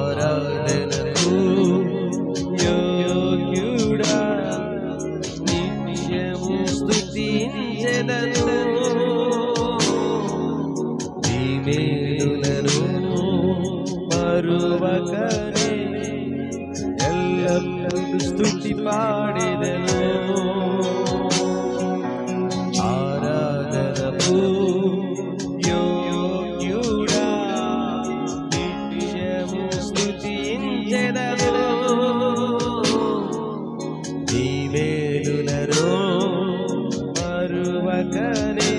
ఆరాధనకు యోగ్యుడా నిత్యము స్తుతించెదను నీ మేలులను మరువకనే ఎల్లప్పుడూ స్తుతి పాడెదను ఆరాధనకు యోగ్యుడా నిత్యము స్తుతించెదను నీ మేలులను మరువకనే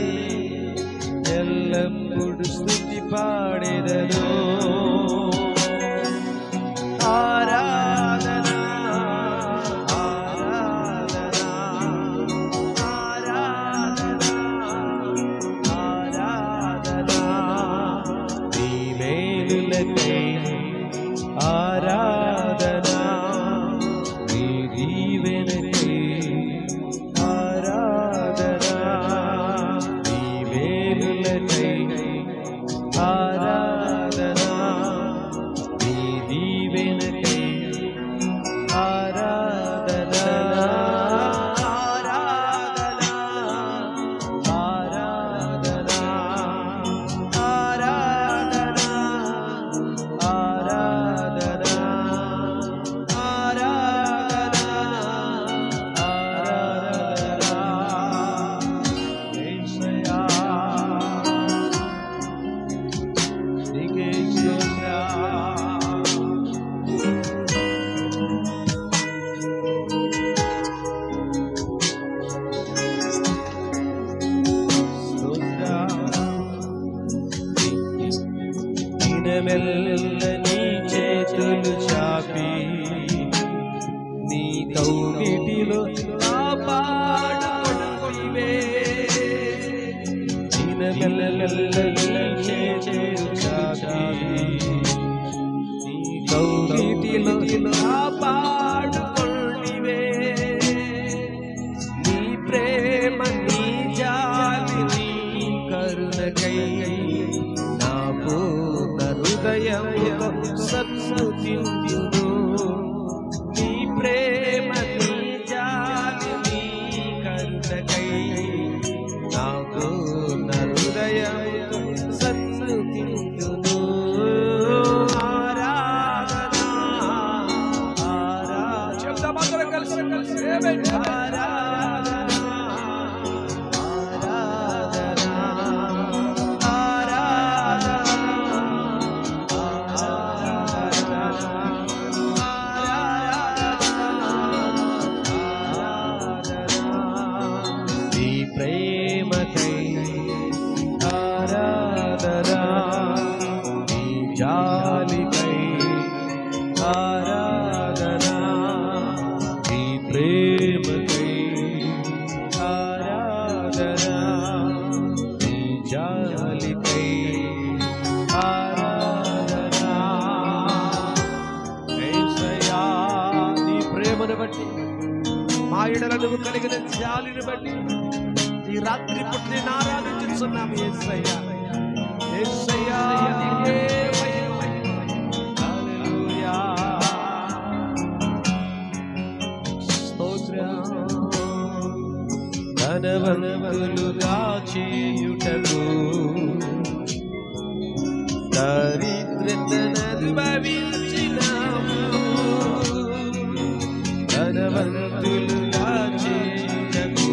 ఎల్లప్పుడూ స్తుతి పాడెదను ఆరాధనా నీ దీవెనకే ఆరాధనా నీ మేలులకై ఆరాధనా నీ దీవెనకై ఆరాధనా నీ చేతులు చాపి నీ కౌగిటిలో కాపాడుకొంటివే దినమెల్ల నీ చేతులు చాపి నీ కౌగిటిలో కాపాడుకొంటివే నీ ప్రేమ నీ జాలి నీ కరుణకై హృదయములో సత్స్తుతింతును నీ ప్రేమ నీ జాలి నీ కరుణకై నాకు నా హృదయములో సత్స్తుతింతును ఆరాధనా ఆరాధనా శబ్దమందరం కలిసి ఆరాధనా ప్రేమకై ఆరాధనా నీ జాలికై ఆరాధనా నీ ప్రేమకై ఆరాధనా నీ జాలికై ఆరాధనా యేసయ్యా నీ ప్రేమను బట్టి మా యెడల నువ్వు కలిగిన జాలిని బట్టి ఈ రాత్రి పుట్టి నేను ఆరాధించుతున్నాము యేసయ్యా యేసయ్యా నీకే హల్లెలూయా స్తోత్రం ధనవంతులుగా చేయుటకు దరిద్రతను అనుభవించినాము ధనవంతులుగా చేయుటకు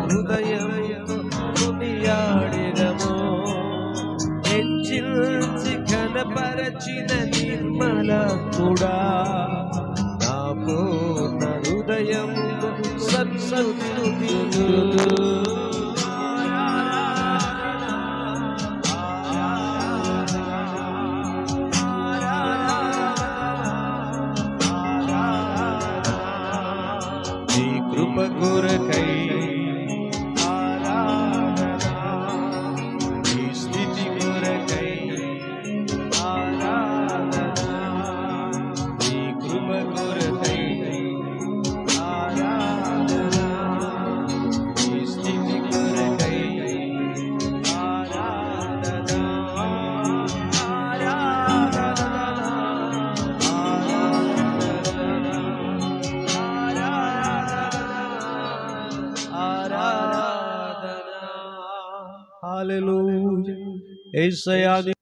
హృదయంతో కొనియాడెదము హెచ్చించి ఘనపరచిన నిర్మలకుడా నా పూర్ణ హృదయంతో సత్స్తుతింతును కృప కొరకై కొరకై ఆరాధన, ఈ స్థితి కొరకై ఆరాధన, ఆరాధన, ఆరాధన. హల్లెలూయా. యేసయ్యా నీ